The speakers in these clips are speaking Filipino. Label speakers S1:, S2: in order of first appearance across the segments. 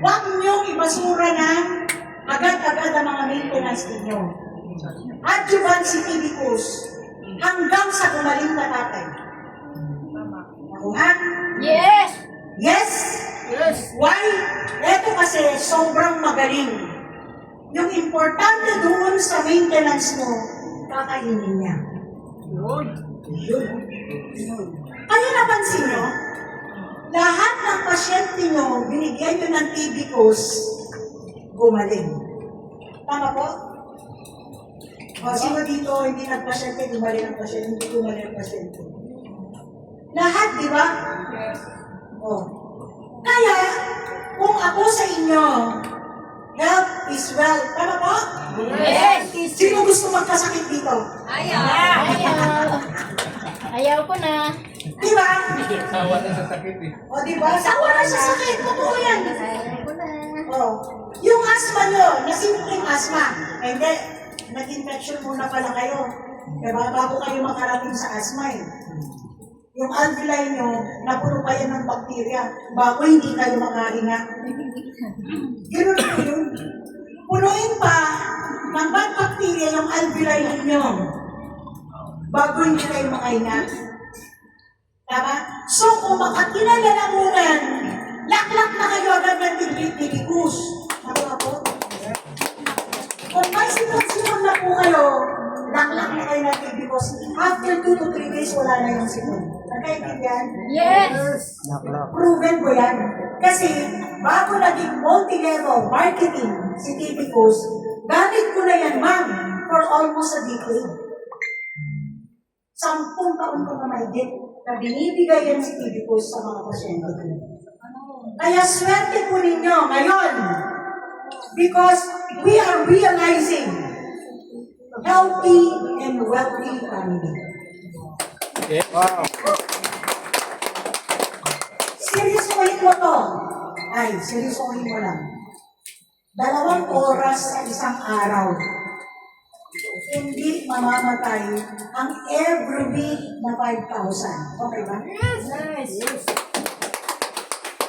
S1: huwag niyong ibasura ng agad-agad ang mga maintenance ninyo. Adjuvant si Tibicus hanggang sa gumaling na tatay. Nakuha?
S2: Yes!
S1: Yes?
S2: Yes!
S1: Why? Ito kasi sobrang magaling. Yung importante doon sa maintenance mo, kakainin niya. Yun. Kaya napansin nyo, lahat ng pasyente nyo, binigyan nyo ng Tibicus, gumaling. Tama po? O, sino dito, hindi nagpasyente, gumaling ang pasyente, hindi gumaling ang pasyente. Lahat, di ba?
S2: Yes.
S1: O. Kaya, kung ako sa inyo, health is wealth. Tama po?
S2: Yes!
S1: Sino gusto magkasakit dito?
S2: Ayaw! Ayaw ko na.
S1: Di ba?
S3: Sawa na sa sakit eh.
S1: O, di ba? Sawa na sa sakit. Totoo yan.
S2: Ayaw ko na.
S1: O, yung asthma nyo, na simpleng asthma. Eh, hindi. Nag-infection muna pala kayo. Diba? Bago kayo makarating sa asthma eh. Yung alveoli nyo, napuno pa yan ng bakterya. Bago hindi kayo makahinga. Ganoon po yun. Punuin pa ng bad bacteria yung alveoli ninyo. Bago hindi kayo makahinga. Tama? So, kung makakinalalamunan, laklak na kayo agad ng Tibicus. Tama po? Kung may sipon-sipon na po kayo, laklak na kayo ng Tibicus. After 2 to 3 days, wala na yung sipon. Nagkaibigan?
S2: Yes!
S1: Proven ko yan. Kasi, bago naging multi-level marketing si Tibicus, gamit ko na yan, ma'am, for almost a decade. 10 taon ko na mahigit na binibigay yan si Tibicus sa mga pasyente. Kaya swerte po ninyo ngayon because we are realizing healthy and wealthy family.
S3: Wow.
S1: Seryosohin mo to. Ay, seryosohin mo lang. 2 oras sa isang araw. Hindi mamamatay ang every week na 5,000. Okay ba?
S2: Yes!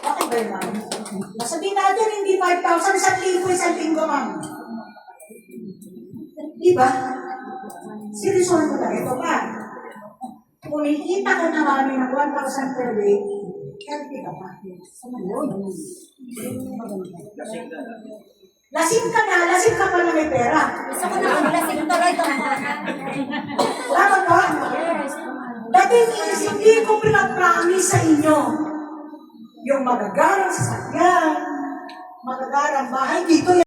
S1: Okay ba yun, ma'am? Sabihin natin, hindi 5,000, 1,000, isang linggo, ma'am. Diba? Seryosohin mo lang. Ito pa. Kumikita ka na mami ng 1,000 per week, healthy ka pa. Lasing ka pa na may pera.
S2: Gusto ko na maglasing tuloy ito.
S1: Tama ba? The thing is, hindi ko pinapromise sa inyo yung magagarang sasakyan, magagarang bahay dito.